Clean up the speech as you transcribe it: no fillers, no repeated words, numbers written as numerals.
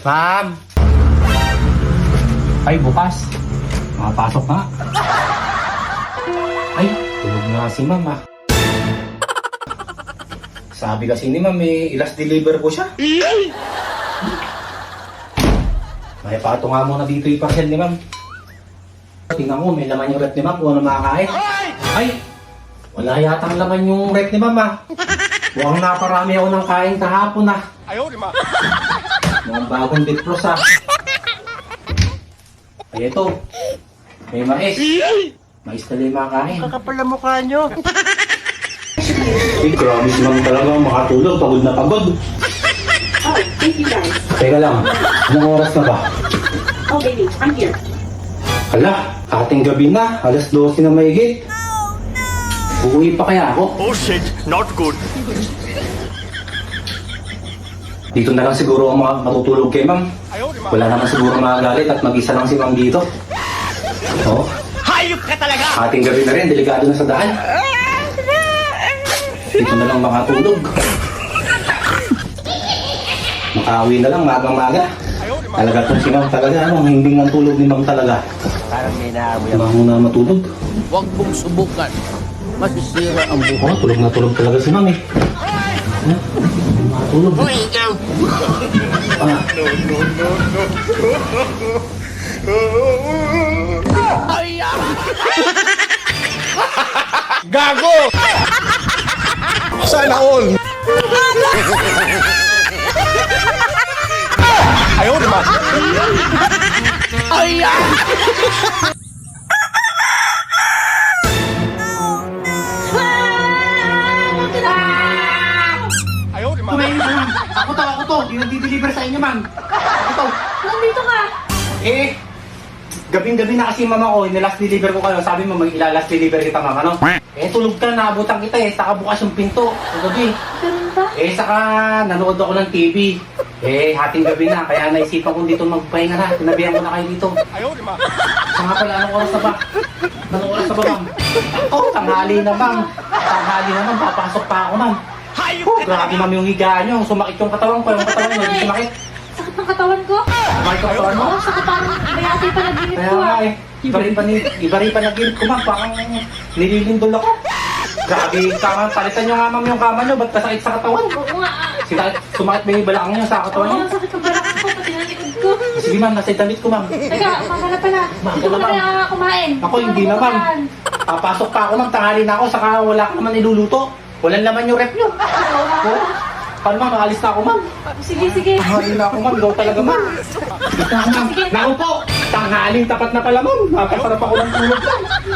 Ma'am! Ay, bukas. Makapasok nga. Ay, tulog nga si ma'am ah. Sabi kasi ni ma'am, ilas deliver ko siya. May pato nga muna dito yung parcel ni ma'am. Tingnan ko, may laman yung rep ni ma'am kung ano makakain. Ay! Wala yatang laman yung rep ni ma'am ah. Mukhang naparami ako ng kain kahapon ah. Ayaw, di ba? Mukhang bagong bitpros ah. Ay ito, may mais. Mais na lang makakain. Kakapal na mukha nyo. Ay, grabe naman talaga makatulog. Pagod na pagod. Oh, thank you guys. Teka lang, anong oras na ba? Oh, baby, I'm here. Hala, ating gabi na. Alas 12 na mahigit. Uuwi pa kaya ako? Oh shit, not good. Dito na lang siguro ako matutulog kay ma'am. Ayaw, di ba? Wala naman siguro magagalit at mag-isa lang si ma'am dito. Oo, Hayop ka talaga! ating gabi na rin. Delikado na sa daan. Dito na lang makatulog. Makauwi na lang, magang-maga. Ayaw, di ba? Talaga itong si ma'am talaga. Ano, ang himbing ng tulog ni ma'am talaga. Parang may naamoy Wala akong na matulog. Huwag mong subukan. Masisira ang buhay. Oo, tulog na tulog talaga si ma'am eh. Ha? Matulog. Hoy, ikaw! Ah, Gago! Sana all! Ayaw, di ba? Ayaw, di ba? kumain ka ma'am. Ako to. Di-deliver sa inyo ma'am. Ako to. Nandito ka. Eh, gabing-gabi na kasi mama ko, nilas deliver ko kayo. Sabi mo, mag-ilalas deliver kita mama, no? Eh, tulog ka, naabutan kita eh. Saka bukas yung pinto. Sa gabi. Ganun ba? Eh, saka nanood ako ng TV. Eh, hating gabi na. Kaya naisipan ko dito magpahinga na. Tinabihan ko na kayo dito. Ayaw, di ba? Saka pala, anong oras na ba? Anong oras na ba, ma'am? Oh, tanghali na, ma'am. Tanghali na, ma'am. Papasok pa ako, ma'am. Hayop Oh, ka grabe, talaga! ma'am, yung higaan nyo. Sumakit yung katawan ko. Yung katawan nyo, hindi sumakit. Sakit ng katawan ko. Sumakit yung katawan mo. Oo, sakit parang mayati pa naginip Kaya ko nga ah. eh. Iba rin pa nag-inip ko, ma'am. Parang nililindol ako. Grabe, kama. Palitan nyo nga, ma'am, yung kama nyo. Ba't kasakit sa katawan? Oo nga ah. Sumakit ba yung balakang nyo sa katawan nyo? Oo, sakit ng balak ko, pati ng likod ko. Sige, ma'am, nasa damit ko, ma'am. Teka, umaga na pala. Umaga Hindi ko na, na ma'am. kaya kumain. Ako, hindi na, ma'am. Papasok pa ako, ma'am. Tanghali na ako. Saka wala ka naman niluluto. Walang laman yung rep nyo. Oo nga. Oh, paano, ma'am? Maalis na ako, ma'am. Sige, sige. Tanghali na ako, ma'am. Ikaw talaga, ma'am. Ito ako, ma'am. Naku po. Tanghaling tapat na pala, ma'am. Napasarap ako ng tulog, ma'am.